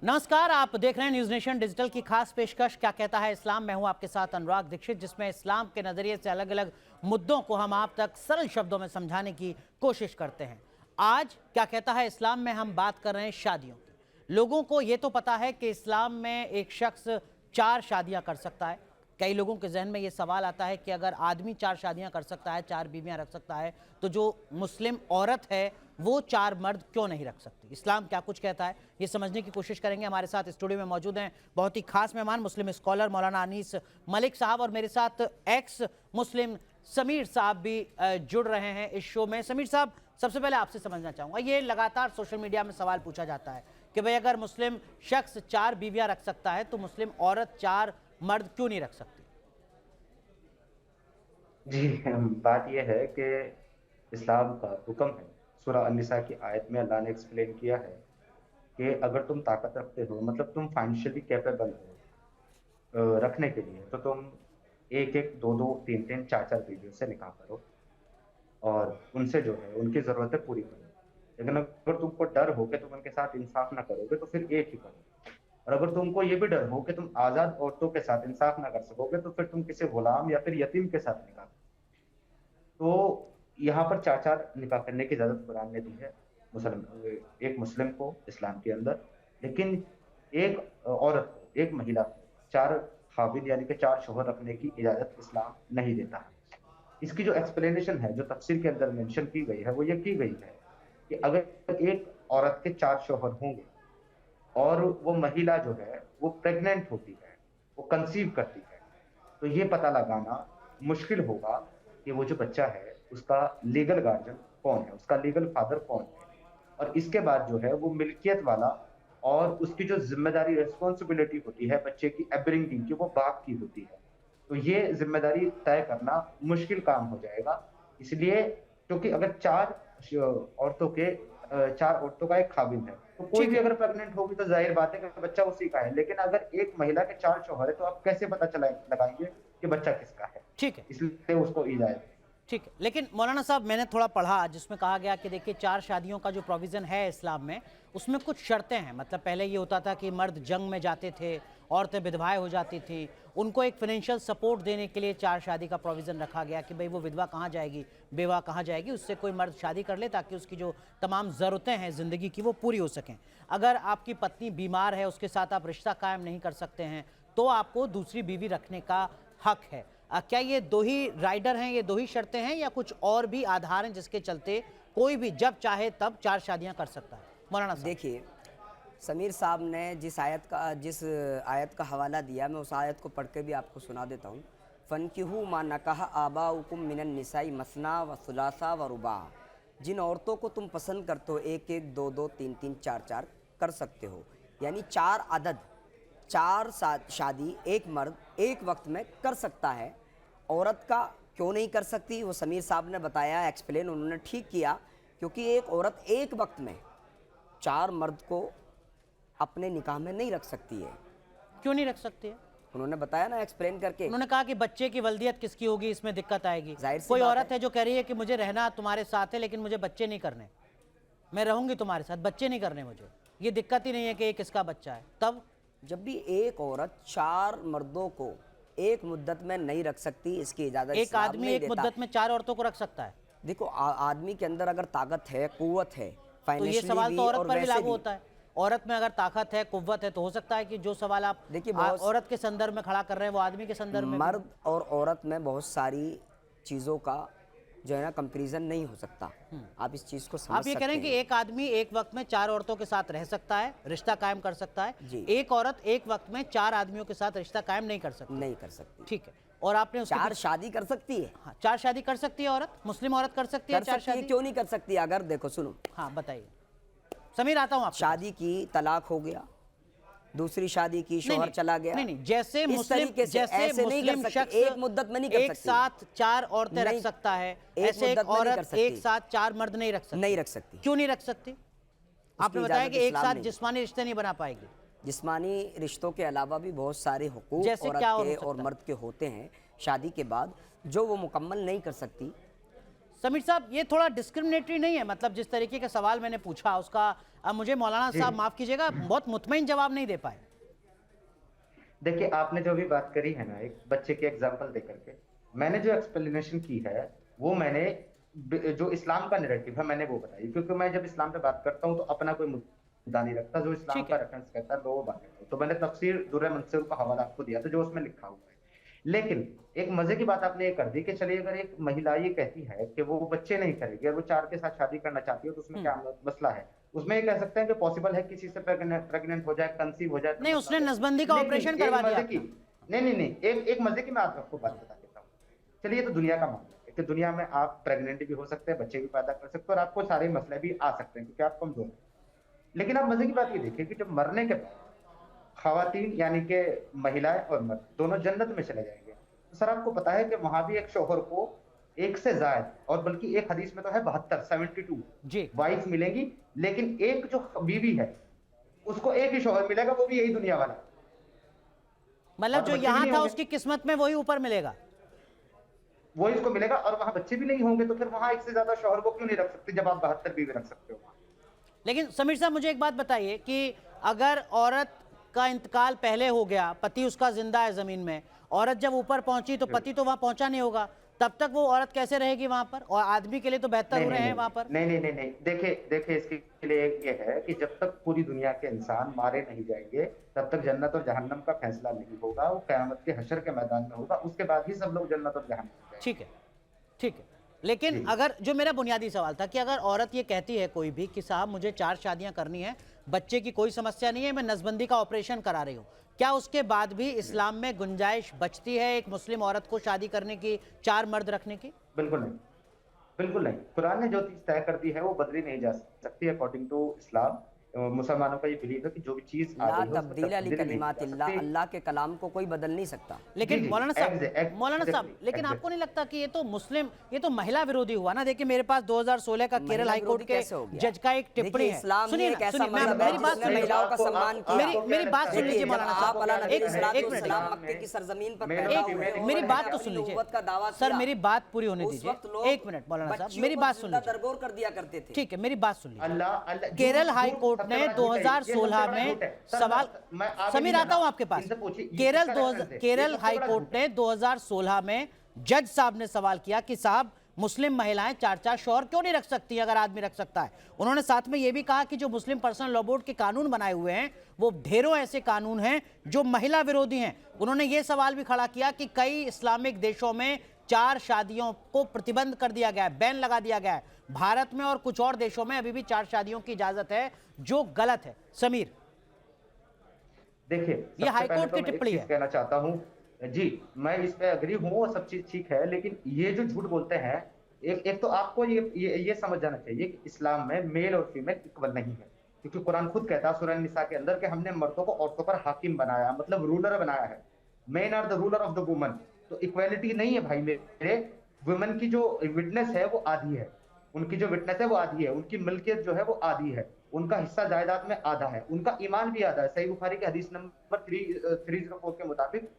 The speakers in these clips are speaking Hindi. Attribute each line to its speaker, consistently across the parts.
Speaker 1: नमस्कार, आप देख रहे हैं न्यूज नेशन डिजिटल की खास पेशकश क्या कहता है इस्लाम। मैं हूं आपके साथ अनुराग दीक्षित, जिसमें इस्लाम के नजरिए से अलग अलग मुद्दों को हम आप तक सरल शब्दों में समझाने की कोशिश करते हैं। आज क्या कहता है इस्लाम में हम बात कर रहे हैं शादियों की। लोगों को यह तो पता है कि इस्लाम में एक शख्स 4 शादियां कर सकता है। कई लोगों के जहन में यह सवाल आता है कि अगर आदमी 4 शादियां कर सकता है, 4 बीवियां रख सकता है, तो जो मुस्लिम औरत है वो 4 मर्द क्यों नहीं रख सकती। इस्लाम क्या कुछ कहता है ये समझने की कोशिश करेंगे। हमारे साथ स्टूडियो में मौजूद हैं बहुत ही खास मेहमान, मुस्लिम स्कॉलर मौलाना अनीस मलिक साहब, और मेरे साथ एक्स मुस्लिम समीर साहब भी जुड़ रहे हैं इस शो में। समीर साहब, सबसे पहले आपसे समझना चाहूंगा, ये लगातार सोशल मीडिया में सवाल पूछा जाता है कि भाई अगर मुस्लिम शख्स 4 बीवियां रख सकता है तो मुस्लिम औरत 4 मर्द क्यों नहीं रख सकती।
Speaker 2: जी, बात यह है कि इस्लाम का हुक्म है। सूरह अन-निसा की आयत में अल्लाह ने एक्सप्लेन किया है कि अगर तुम ताकत रखते हो, मतलब तुम फाइनेंशियली कैपेबल हो रखने के लिए, तो तुम एक एक, दो दो, तीन तीन, चार चार बीवियों से निकाह करो और उनसे जो है उनकी जरूरतें पूरी करो। लेकिन अगर तुमको डर हो कि तुम उनके साथ इंसाफ ना करोगे, तो फिर एक ही करो। और अगर तुमको ये भी डर हो कि तुम आजाद औरतों के साथ इंसाफ ना कर सकोगे, तो फिर तुम किसी गुलाम या फिर यतीम के साथ निकाह। तो यहाँ पर चार चार निकाह करने की इजाजत कुरान ने दी है एक मुस्लिम को इस्लाम के अंदर। लेकिन एक औरत को, एक महिला को 4 खाविन यानी कि 4 शोहर रखने की इजाजत इस्लाम नहीं देता है। इसकी जो एक्सप्लेनेशन है, जो तफसीर के अंदर मेंशन की गई है, वो ये की गई है कि अगर एक औरत के 4 शोहर होंगे और वो महिला जो है वो प्रेग्नेंट होती है, वो कंसीव करती है, तो ये पता लगाना मुश्किल होगा कि वो जो बच्चा है उसका लीगल गार्जियन कौन है, उसका लीगल फादर कौन है। और इसके बाद जो है वो मिल्कियत वाला और उसकी जो जिम्मेदारी रेस्पॉन्सिबिलिटी होती है बच्चे की अपब्रिंगिंग की, वो बाप की होती है। तो ये जिम्मेदारी तय करना मुश्किल काम हो जाएगा। इसलिए क्योंकि अगर 4 औरतों का एक खाविंद है, तो कोई
Speaker 1: ठीक
Speaker 2: भी
Speaker 1: है,
Speaker 2: अगर प्रेग्नेंट होगी तो जाहिर बात है कि बच्चा उसी का है। लेकिन अगर एक महिला के 4 शौहर है, तो आप कैसे पता चला लगाएंगे कि बच्चा किसका है।
Speaker 1: ठीक है,
Speaker 2: इसलिए उसको इजाजत है।
Speaker 1: ठीक है। लेकिन मौलाना साहब, मैंने थोड़ा पढ़ा जिसमें कहा गया कि देखिए 4 शादियों का जो प्रोविज़न है इस्लाम में, उसमें कुछ शर्तें हैं। मतलब पहले ये होता था कि मर्द जंग में जाते थे, औरतें विधवाएं हो जाती थी, उनको एक फाइनेंशियल सपोर्ट देने के लिए 4 शादी का प्रोविज़न रखा गया कि भाई वो विधवा कहाँ जाएगी, बेवा कहाँ जाएगी, उससे कोई मर्द शादी कर ले ताकि उसकी जो तमाम ज़रूरतें हैं ज़िंदगी की वो पूरी हो सकें। अगर आपकी पत्नी बीमार है, उसके साथ आप रिश्ता कायम नहीं कर सकते हैं, तो आपको दूसरी बीवी रखने का हक है। क्या ये 2 ही राइडर हैं, ये 2 ही शर्तें हैं, या कुछ और भी आधार हैं जिसके चलते कोई भी जब चाहे तब 4 शादियां कर सकता है। मौलाना साहब।
Speaker 3: देखिए, समीर साहब ने जिस आयत का हवाला दिया, मैं उस आयत को पढ़ के भी आपको सुना देता हूँ। फ़नकिहू मा नकाह आबाउकुम मिनन निसाई मसना व सुलासा व रुबा। जिन औरतों को तुम पसंद करते हो, एक एक, दो दो, तीन तीन, चार चार कर सकते हो। यानी 4 अदद, 4 शादी एक मर्द एक वक्त में कर सकता है। औरत का क्यों नहीं कर सकती, वो समीर साहब ने बताया, एक्सप्लेन उन्होंने ठीक किया। क्योंकि एक औरत एक वक्त में 4 मर्द को अपने निकाह में नहीं रख सकती है।
Speaker 1: क्यों नहीं रख सकती है?
Speaker 3: उन्होंने बताया ना एक्सप्लेन करके।
Speaker 1: उन्होंने कहा कि बच्चे की वल्दियत किसकी होगी, इसमें दिक्कत आएगी।
Speaker 3: जाहिर सी
Speaker 1: कोई
Speaker 3: बात
Speaker 1: औरत है जो कह रही है कि मुझे रहना तुम्हारे साथ है लेकिन मुझे बच्चे नहीं करने, मैं रहूंगी तुम्हारे साथ, बच्चे नहीं करने मुझे, ये दिक्कत ही नहीं है कि ये किसका बच्चा है। तब
Speaker 3: जब भी एक औरत 4 मर्दों को एक मुद्दत में नहीं रख सकती, इसकी इजाजत
Speaker 1: एक
Speaker 3: इस्लाम
Speaker 1: आदमी
Speaker 3: नहीं
Speaker 1: एक
Speaker 3: देता।
Speaker 1: मुद्दत में 4 औरतों को रख सकता है?
Speaker 3: देखो, आदमी के अंदर अगर ताकत है, कुव्वत है,
Speaker 1: तो ये
Speaker 3: फाइनेंशियली
Speaker 1: सवाल
Speaker 3: भी
Speaker 1: तो औरत
Speaker 3: और
Speaker 1: पर भी
Speaker 3: वैसे
Speaker 1: लागू
Speaker 3: भी।
Speaker 1: होता है। औरत में अगर ताकत है, कुव्वत है, तो हो सकता है कि जो सवाल आप
Speaker 3: देखिए, बहुत
Speaker 1: औरत के संदर्भ में खड़ा कर रहे हैं वो आदमी के संदर्भ में भी हो।
Speaker 3: मर्द और औरत में बहुत सारी चीज़ों का जो है ना कंपैरिजन नहीं हो सकता। आप इस चीज़ को समझ
Speaker 1: आप ये कह
Speaker 3: सकते
Speaker 1: रहे हैं कि
Speaker 3: हैं।
Speaker 1: एक आदमी एक वक्त में 4 औरतों के साथ रह सकता है, रिश्ता कायम कर सकता है,
Speaker 3: जी।
Speaker 1: एक औरत एक वक्त में 4 आदमियों के साथ रिश्ता कायम नहीं कर सकती।
Speaker 3: नहीं कर सकती।
Speaker 1: ठीक है। और आपने उसके
Speaker 3: 4 शादी कर सकती है।
Speaker 1: हाँ, 4 शादी कर सकती है औरत, मुस्लिम औरत कर सकती है
Speaker 3: कर
Speaker 1: 4
Speaker 3: सकती है,
Speaker 1: शादी?
Speaker 3: क्यों नहीं कर सकती? अगर देखो, सुनो,
Speaker 1: हाँ बताइए। समीर, आता हूँ आपके पास।
Speaker 3: शादी की, तलाक हो गया, दूसरी शादी की,
Speaker 1: नहीं
Speaker 3: शौहर
Speaker 1: नहीं
Speaker 3: चला गया।
Speaker 1: नहीं नहीं, जैसे
Speaker 3: इस
Speaker 1: मुस्लिम,
Speaker 3: तरीके से
Speaker 1: जैसे
Speaker 3: ऐसे नहीं कर
Speaker 1: मुस्लिम
Speaker 3: सकती,
Speaker 1: शख्स
Speaker 3: एक मुद्दत में नहीं कर
Speaker 1: एक
Speaker 3: सकती।
Speaker 1: साथ 4 औरतें रख
Speaker 3: नहीं,
Speaker 1: सकता है,
Speaker 3: एक
Speaker 1: ऐसे एक
Speaker 3: मुद्दत में नहीं कर
Speaker 1: औरत
Speaker 3: सकती।
Speaker 1: एक साथ 4 मर्द नहीं रख सकती।
Speaker 3: नहीं रख सकती।
Speaker 1: क्यों नहीं रख सकती? आपने बताया
Speaker 3: इजाजत
Speaker 1: कि एक
Speaker 3: इस्लाम
Speaker 1: साथ
Speaker 3: नहीं।
Speaker 1: जिस्मानी रिश्ते नहीं बना पाएगी।
Speaker 3: जिस्मानी रिश्तों के अलावा भी बहुत सारे हुकूक
Speaker 1: जैसे
Speaker 3: औरत
Speaker 1: क्या और
Speaker 3: के
Speaker 1: हो
Speaker 3: और
Speaker 1: सकता है?
Speaker 3: मर्द के होते हैं शादी के बाद, जो वो मुकम्मल नहीं कर सकती।
Speaker 1: समीर साहब, ये थोड़ा डिस्क्रिमिनेटरी नहीं है? मतलब जिस तरीके का सवाल मैंने पूछा उसका मुझे मौलाना साहब माफ कीजिएगा, बहुत मुतमईन जवाब नहीं दे पाए।
Speaker 2: देखिए, आपने जो भी बात करी है ना, एक बच्चे के एग्जाम्पल दे करके, मैंने जो एक्सप्लेनेशन की है वो मैंने जो इस्लाम का नैरेटिव है मैंने वो बताई, क्योंकि मैं जब इस्लाम पे बात करता हूँ तो अपना कोई मुद्दा नहीं रखता, जो इस्लाम
Speaker 1: ठीक
Speaker 2: का
Speaker 1: है।
Speaker 2: रेफरेंस कहता है वो बात करता हूँ। तो मैंने तफसीर दुर्र मंसूर का हवाला आपको दिया था जो उसमें लिखा हुआ है। लेकिन एक मजे की बात आपने ये कर दी कि चलिए अगर एक महिला ये कहती है कि वो बच्चे नहीं करेगी और वो 4 के साथ शादी करना चाहती है तो उसमें क्या मसला है? उसमें ये कह सकते हैं कि पॉसिबल है किसी से प्रेग्नेंट हो जाए, कंसीव हो जाए, तो
Speaker 1: नहीं,
Speaker 2: मसला
Speaker 1: उसने
Speaker 2: है।
Speaker 1: नसबंदी का
Speaker 2: लेकिन
Speaker 1: ऑपरेशन
Speaker 2: एक
Speaker 1: करवा दिया
Speaker 2: मजे की
Speaker 1: अपना।
Speaker 2: नहीं, एक मजे की मैं आपको बात बता देता हूँ। चलिए, ये तो दुनिया का मामला है कि दुनिया में आप प्रेग्नेंट भी हो सकते हैं, बच्चे भी पैदा कर सकते हैं और आपको सारे मसले भी आ सकते हैं क्योंकि आप कमजोर हैं। लेकिन आप मजे की बात ये देखिए कि जब मरने के बाद खवातीन यानी कि महिलाएं और मर्द दोनों जन्नत में चले जाएंगे, तो सर आपको पता है कि वहां भी एक शोहर को एक से ज्यादा, और बल्कि एक हदीस में तो है 72
Speaker 1: जी।
Speaker 2: वाइफ मिलेंगी, लेकिन एक जो बीवी है उसको एक ही शोहर मिलेगा, वो भी यही दुनिया वाला,
Speaker 1: मतलब
Speaker 2: और
Speaker 1: जो
Speaker 2: बच्चे भी
Speaker 1: यहाँ
Speaker 2: नहीं
Speaker 1: था
Speaker 2: होंगे,
Speaker 1: उसकी किस्मत में वही ऊपर मिलेगा।
Speaker 2: वो इसको मिलेगा, और वहां बच्चे भी नहीं होंगे, तो फिर वहां एक से ज्यादा शोहर वो क्यों नहीं रख सकते जब आप 72 बीवी रख सकते हो?
Speaker 1: लेकिन समीर साहब, मुझे एक बात बताइए कि अगर औरत का इंतकाल पहले हो गया, पति उसका जिंदा है जमीन में, औरत जब ऊपर पहुंची तो पति तो वहां पहुंचा नहीं होगा, तब तक वो औरत कैसे रहेगी वहां पर? और आदमी के लिए तो बेहतर हो रहे हैं वहां पर।
Speaker 2: नहीं, देखिए इसके लिए ये है कि जब तक पूरी दुनिया के इंसान मारे नहीं जाएंगे तब तक जन्नत और जहन्नम का फैसला नहीं होगा, वो क़यामत के हशर के मैदान में होगा, उसके बाद ही सब लोग जन्नत और जहन्नम में जाएंगे।
Speaker 1: ठीक है, ठीक है। लेकिन अगर, जो मेरा बुनियादी सवाल था कि अगर औरत ये कहती है कोई भी कि साहब मुझे 4 शादियां करनी है, बच्चे की कोई समस्या नहीं है, मैं नसबंदी का ऑपरेशन करा रही हूँ, क्या उसके बाद भी इस्लाम में गुंजाइश बचती है एक मुस्लिम औरत को शादी करने की, 4 मर्द रखने की?
Speaker 2: बिल्कुल नहीं, बिल्कुल नहीं। कुरान ने जो चीज तय कर दी है वो बदली नहीं जा सकती अकॉर्डिंग टू इस्लाम। मुसलमानों का ये बिलीव है कि जो भी चीज आ
Speaker 3: ला
Speaker 2: गई है उसमें
Speaker 3: तब्दील अली
Speaker 2: तब्दीली नहीं की जा
Speaker 3: कलिमातिल्लाह,
Speaker 2: सकती।
Speaker 3: अल्लाह के कलाम को कोई बदल नहीं सकता।
Speaker 1: लेकिन
Speaker 2: जी,
Speaker 1: मौलाना साहब, लेकिन
Speaker 2: exactly.
Speaker 1: आपको नहीं लगता कि ये तो मुस्लिम, ये तो महिला विरोधी हुआ ना? देखिए मेरे पास 2016 का केरल
Speaker 3: महिला
Speaker 1: हाई कोर्ट
Speaker 3: विरोधी
Speaker 1: के
Speaker 3: कैसे हो गया?
Speaker 1: जज का एक टिप्पणी
Speaker 3: देखिए,
Speaker 1: है।
Speaker 3: इस्लाम
Speaker 1: सुनिए
Speaker 3: ही
Speaker 1: ना,
Speaker 3: एक ऐसा
Speaker 1: सुनिए,
Speaker 3: मजहब है
Speaker 1: मेरी बात
Speaker 3: जिसने
Speaker 1: सुन लीजिए,
Speaker 3: महिलाओं का सम्मान किया।
Speaker 1: मेरी बात सुन लीजिए मौलाना
Speaker 3: आप
Speaker 1: साहब,
Speaker 3: अल्लाह नबी
Speaker 1: एक
Speaker 3: सल्लल्लाहु
Speaker 1: मिनट,
Speaker 3: अलैहि वसल्लम मक्के की सरजमीन पर
Speaker 2: मेरी
Speaker 3: पैदा
Speaker 2: बात-
Speaker 3: हुए और
Speaker 1: मेरी बात तो
Speaker 3: अपनी
Speaker 1: सुन लीजिए
Speaker 3: नबूवत का दावा
Speaker 1: सर,
Speaker 3: किया।
Speaker 1: मेरी बात पूरी होने
Speaker 3: उस
Speaker 1: दीजिए।
Speaker 3: वक्त लोग
Speaker 1: एक मिनट मौलाना साहब,
Speaker 3: बच्चियों
Speaker 1: मेरी
Speaker 3: को
Speaker 1: बात सुन
Speaker 3: जिंदा
Speaker 1: लीजिए।
Speaker 3: दरगोर कर दिया करते थे।
Speaker 1: ठीक है, मेरी बात सुन लीजिए।
Speaker 2: अल्लाह
Speaker 1: केरल हाई कोर्ट ने 2016 में सवाल, समीर आता हूं आपके पास, केरल हाई कोर्ट ने 2016 में जज साहब ने सवाल किया कि साहब मुस्लिम महिलाएं 4 शौहर क्यों नहीं रख सकती अगर आदमी रख सकता है? उन्होंने साथ में यह भी कहा कि जो मुस्लिम पर्सनल लॉ बोर्ड के कानून बनाए हुए हैं वो ढेरों ऐसे कानून हैं जो महिला विरोधी हैं। उन्होंने ये सवाल भी खड़ा किया कि कई इस्लामिक देशों में 4 शादियों को प्रतिबंध कर दिया गया है, बैन लगा दिया गया है। भारत में और कुछ और देशों में अभी भी 4 शादियों की इजाजत है, जो गलत है। समीर,
Speaker 2: देखिए,
Speaker 1: ये हाई कोर्ट की
Speaker 2: मैं एक
Speaker 1: टिप्पणी
Speaker 2: चीज
Speaker 1: है।
Speaker 2: कहना चाहता हूँ जी, मैं इस पे अग्री हूँ और सब चीज ठीक है, लेकिन ये जो झूठ बोलते हैं, एक तो आपको ये समझ जाना चाहिए कि इस्लाम में मेल और फीमेल इक्वल नहीं है, क्योंकि कुरान खुद कहता है सूरह निसा के अंदर कि हमने मर्दों को औरतों पर हाकिम बनाया, मतलब रूलर बनाया है। Men are the ruler of the woman. तो इक्वालिटी नहीं है भाई मेरे, वुमेन की जो विटनेस है वो आधी है, उनकी जो विटनेस है वो आधी है, उनकी मिल्कियत जो है वो आधी है, उनका हिस्सा जायदाद में आधा है, उनका ईमान भी आधा है। सही बुखारी के हदीस नंबर 304 के मुताबिक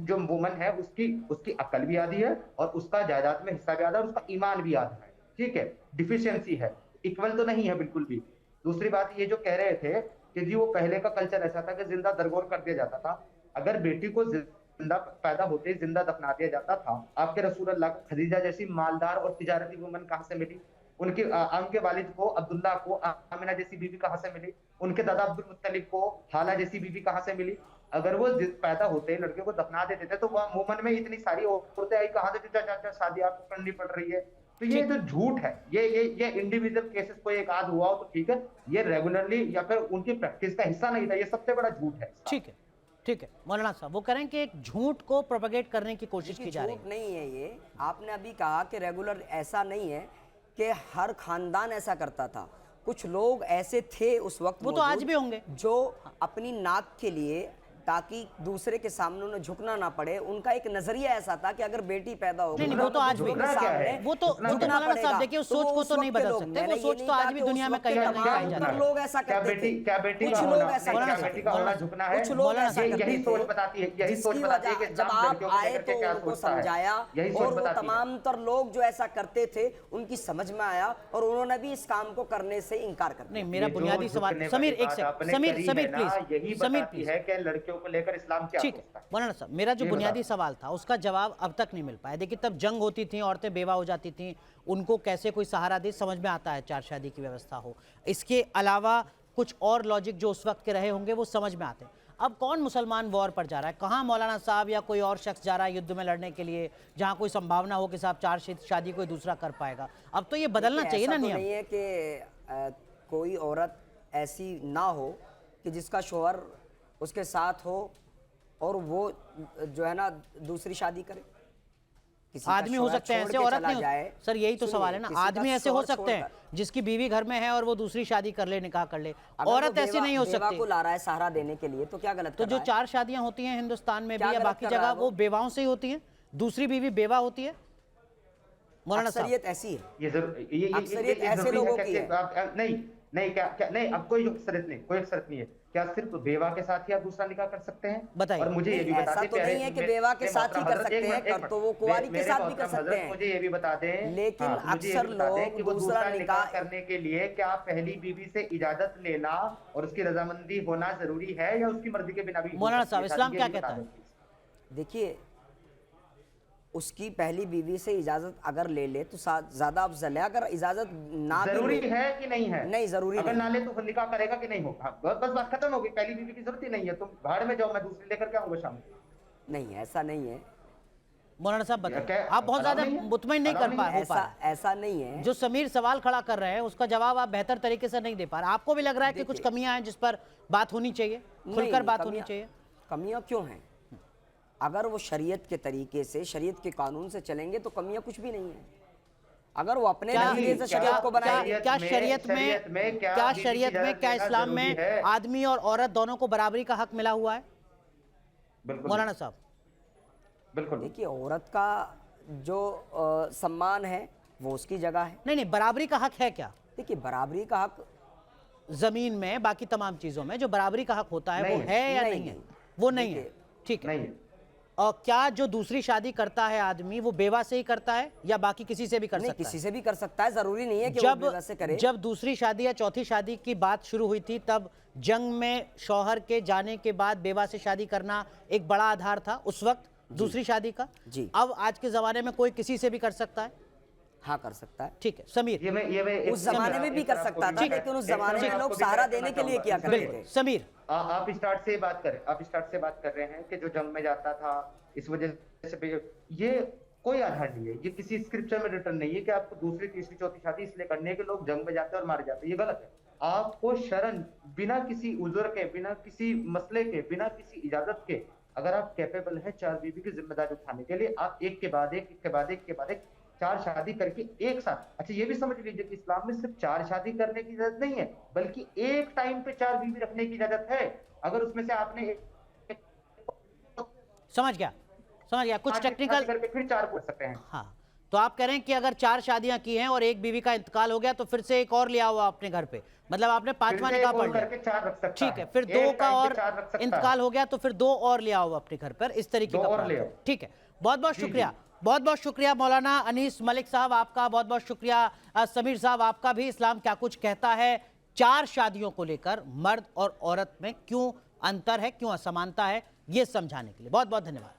Speaker 2: जो वुमन है उसकी अकल भी आधी है और उसका जायदाद में हिस्सा भी आधा है और उसका ईमान भी आधा है। ठीक है, डिफिशियंसी है, इक्वल तो नहीं है बिल्कुल भी। दूसरी बात ये जो कह रहे थे कि जी वो पहले का कल्चर ऐसा था कि जिंदा दरगोर कर दिया जाता था, अगर बेटी को जिंदा पैदा होते ही जिंदा दफना दिया जाता था, आपके रसूल अल्लाह को खदीजा जैसी मालदार और तिजारती वुमन कहां से मिली? उनके वालिद को अब्दुल्ला को आमिना जैसी बीवी कहां से मिली? उनके दादा अब्दुल मुत्तलिब को हाला जैसी बीवी कहां से मिली? अगर वो पैदा होते ही लड़के को दफना देते थे तो वह वुमन में इतनी सारी औरतें आई कहां से? चाचा शादी आपको करनी पड़ रही है। तो ये जो झूठ है, ये इंडिविजुअल केसेस कोई एक आध हुआ हो तो ठीक है, ये रेगुलरली या फिर उनकी प्रैक्टिस का हिस्सा नहीं था, ये सबसे बड़ा झूठ है।
Speaker 1: ठीक है, ठीक है मौलाना साहब, वो करें कि एक झूठ को प्रोपेगेट करने की कोशिश की जा रही है।
Speaker 3: झूठ नहीं है ये, आपने अभी कहा कि रेगुलर, ऐसा नहीं है कि हर खानदान ऐसा करता था। कुछ लोग ऐसे थे उस वक्त,
Speaker 1: वो तो आज भी होंगे,
Speaker 3: जो अपनी नाक के लिए ताकि दूसरे के सामने उन्हें झुकना ना पड़े। उनका एक नजरिया ऐसा था कि अगर बेटी पैदा हो
Speaker 1: नहीं, वो तो आज भी वो तो मौलाना साहब देखिए उस सोच को तो नहीं बदल सकते, वो सोच तो आज भी दुनिया में कहीं ना कहीं पाई जाती है।
Speaker 3: लोग ऐसा करते थे, कुछ लोग ऐसा करते थे,
Speaker 2: झुकना है,
Speaker 3: कुछ लोग ऐसा
Speaker 2: यही
Speaker 3: करते
Speaker 2: सोच
Speaker 3: थे,
Speaker 2: बताती है, यही सोच
Speaker 3: जिसकी
Speaker 2: बताती है कि
Speaker 3: वजह जब आप आए तो उनको समझाया और वो तमाम तर लोग जो ऐसा करते थे उनकी समझ में आया और उन्होंने भी इस काम को करने से इनकार कर दिया।
Speaker 1: नहीं, मेरा बुनियादी सवाल समीर एक सेकंड, समीर प्लीज,
Speaker 2: यही बताती है कि लड़कियों को लेकर इस्लाम क्या
Speaker 1: ठीक है
Speaker 2: सोचता है।
Speaker 1: मौलाना साहब, मेरा जो बुनियादी सवाल था उसका जवाब अब तक नहीं मिल पाया। देखिए तब जंग होती थी, औरतें बेवा हो जाती थी, उनको कैसे कोई सहारा दे, समझ में आता है चार शादी की व्यवस्था हो। इसके अलावा कुछ और लॉजिक जो उस वक्त के रहे होंगे वो समझ में आते हैं। अब कौन मुसलमान वॉर पर जा रहा है? कहाँ मौलाना साहब या कोई और शख्स जा रहा है युद्ध में लड़ने के लिए जहाँ कोई संभावना हो कि साहब चार शादी कोई दूसरा कर पाएगा? अब तो ये बदलना चाहिए ना नियम।
Speaker 3: नहीं है कि कोई औरत ऐसी ना हो कि जिसका शौहर उसके साथ हो और वो जो है ना दूसरी शादी करे।
Speaker 1: आदमी हो सकते हैं ऐसे, औरत नहीं हो। सर यही तो सवाल है ना, आदमी ऐसे हो सकते हैं जिसकी बीवी घर में है और वो दूसरी शादी कर ले, निकाह कर ले, औरत ऐसी नहीं हो सकती।
Speaker 3: को ला रहा है सहारा देने के लिए तो क्या गलत?
Speaker 1: तो जो चार शादियां होती हैं हिंदुस्तान में भी या बाकी जगह वो बेवाओं से ही होती हैं, दूसरी बीवी बेवा होती है। मौलाना साहब
Speaker 3: अक्सरियत ऐसी है,
Speaker 2: ये
Speaker 3: अक्सरियत ऐसे लोगों की है।
Speaker 2: नहीं क्या नहीं, अब कोई अक्सरियत नहीं, कोई अक्सरियत नहीं है। क्या सिर्फ बेवा के साथ ही आप दूसरा निकाह कर सकते हैं?
Speaker 1: बताइए।
Speaker 2: और मुझे ये भी बता दें,
Speaker 3: ऐसा तो नहीं है कि बेवा के साथ ही कर सकते हैं, कर तो वो कुंवारी के साथ भी कर सकते हैं।
Speaker 2: मुझे ये भी बता दें,
Speaker 3: लेकिन अक्सर लोग
Speaker 2: दूसरा निकाह करने के लिए क्या पहली बीवी से इजाजत लेना और उसकी रजामंदी होना जरूरी है या उसकी मर्जी के बिना भी?
Speaker 1: मौलाना साहब इस्लाम क्या कहता है?
Speaker 3: देखिए उसकी पहली बीवी से इजाजत अगर ले ले तो ज्यादा अफजल है। अगर इजाजत ना
Speaker 2: जरूरी है कि नहीं है?
Speaker 3: नहीं जरूरी
Speaker 2: अगर ना ले तो निकाह करेगा कि नहीं होगा? बस बात खत्म हो गई, पहली बीवी की जरूरत ही नहीं है, तुम भाड़ में जाओ, मैं दूसरी लेकर के आऊंगा शाम को।
Speaker 3: नहीं ऐसा नहीं है
Speaker 1: मौलाना साहब, बताइए आप बहुत ज्यादा मुतमईन नहीं कर पा हो पा
Speaker 3: ऐसा नहीं है।
Speaker 1: जो समीर सवाल खड़ा कर रहे हैं उसका जवाब आप बेहतर तरीके से नहीं दे पा रहे। आपको भी लग रहा है कि कुछ कमियां हैं जिस पर बात होनी चाहिए, खुलकर बात होनी चाहिए?
Speaker 3: कमियां क्यों हैं? अगर वो शरीयत के तरीके से, शरीयत के कानून से चलेंगे तो कमियां कुछ भी नहीं है। अगर वो अपने नजरिए से शरीयत को बनाएंगे।
Speaker 1: क्या शरीयत में क्या इस्लाम में आदमी और औरत दोनों को बराबरी का हक मिला हुआ है? मौलाना साहब
Speaker 2: बिल्कुल।
Speaker 3: देखिए औरत का जो सम्मान है वो उसकी जगह है।
Speaker 1: नहीं, बराबरी का हक है क्या?
Speaker 3: देखिए बराबरी का हक
Speaker 1: जमीन में बाकी तमाम चीजों में जो बराबरी का हक होता है वो है या नहीं है? वो नहीं है, ठीक है। और क्या जो दूसरी शादी करता है आदमी वो बेवा से ही करता है या बाकी किसी से भी कर सकता है?
Speaker 3: किसी से भी कर सकता है, जरूरी नहीं है कि वो बेवा से करे।
Speaker 1: जब दूसरी शादी या चौथी शादी की बात शुरू हुई थी तब जंग में शौहर के जाने के बाद बेवा से शादी करना एक बड़ा आधार था उस वक्त दूसरी शादी का।
Speaker 3: जी।
Speaker 1: अब आज के जमाने में कोई किसी से भी कर सकता है?
Speaker 3: हाँ कर सकता है।
Speaker 1: ठीक है समीर,
Speaker 3: ये उस जमाने में भी कर सकता था, लेकिन उस जमाने में लोग सहारा देने के लिए क्या करते थे?
Speaker 1: समीर
Speaker 2: आप स्टार्ट से बात कर रहे हैं कि जो जंग में जाता था इस वजह से, ये कोई आधार नहीं है, ये किसी स्क्रिप्चर में रिटर्न नहीं है कि आपको दूसरी तीसरी चौथी शादी इसलिए करनी है कि लोग जंग में जाते हैं और मारे जाते हैं। ये गलत है। आपको शरण बिना किसी उज़र के, बिना किसी मसले के, बिना किसी इजाजत के, अगर आप कैपेबल हैं चार बीवी की जिम्मेदारी उठाने के लिए, आप एक के बाद एक चार शादी करके एक साथ। अच्छा ये भी समझ लीजिए कि इस्लाम में सिर्फ चार शादी करने की इजाजत नहीं है, बल्कि एक टाइम पे चार बीवी रखने की इजाजत है। अगर उसमें से आपने
Speaker 1: समझ गया कुछ टेक्निकल
Speaker 2: करके फिर चार कर सकते हैं।
Speaker 1: हाँ, तो आप कह रहे हैं कि अगर चार शादियां की हैं और एक बीवी का इंतकाल हो गया तो फिर से एक और लिया हुआ अपने घर पे, मतलब आपने पांचवा निकाह पढ़ लिया, ठीक है, फिर दो का और इंतकाल हो गया तो फिर दो और लिया हुआ अपने घर पर, इस तरीके का। ठीक है, बहुत बहुत शुक्रिया मौलाना अनीस मलिक साहब आपका, बहुत बहुत शुक्रिया समीर साहब आपका भी। इस्लाम क्या कुछ कहता है चार शादियों को लेकर, मर्द और औरत में क्यों अंतर है, क्यों असमानता है, ये समझाने के लिए बहुत बहुत धन्यवाद।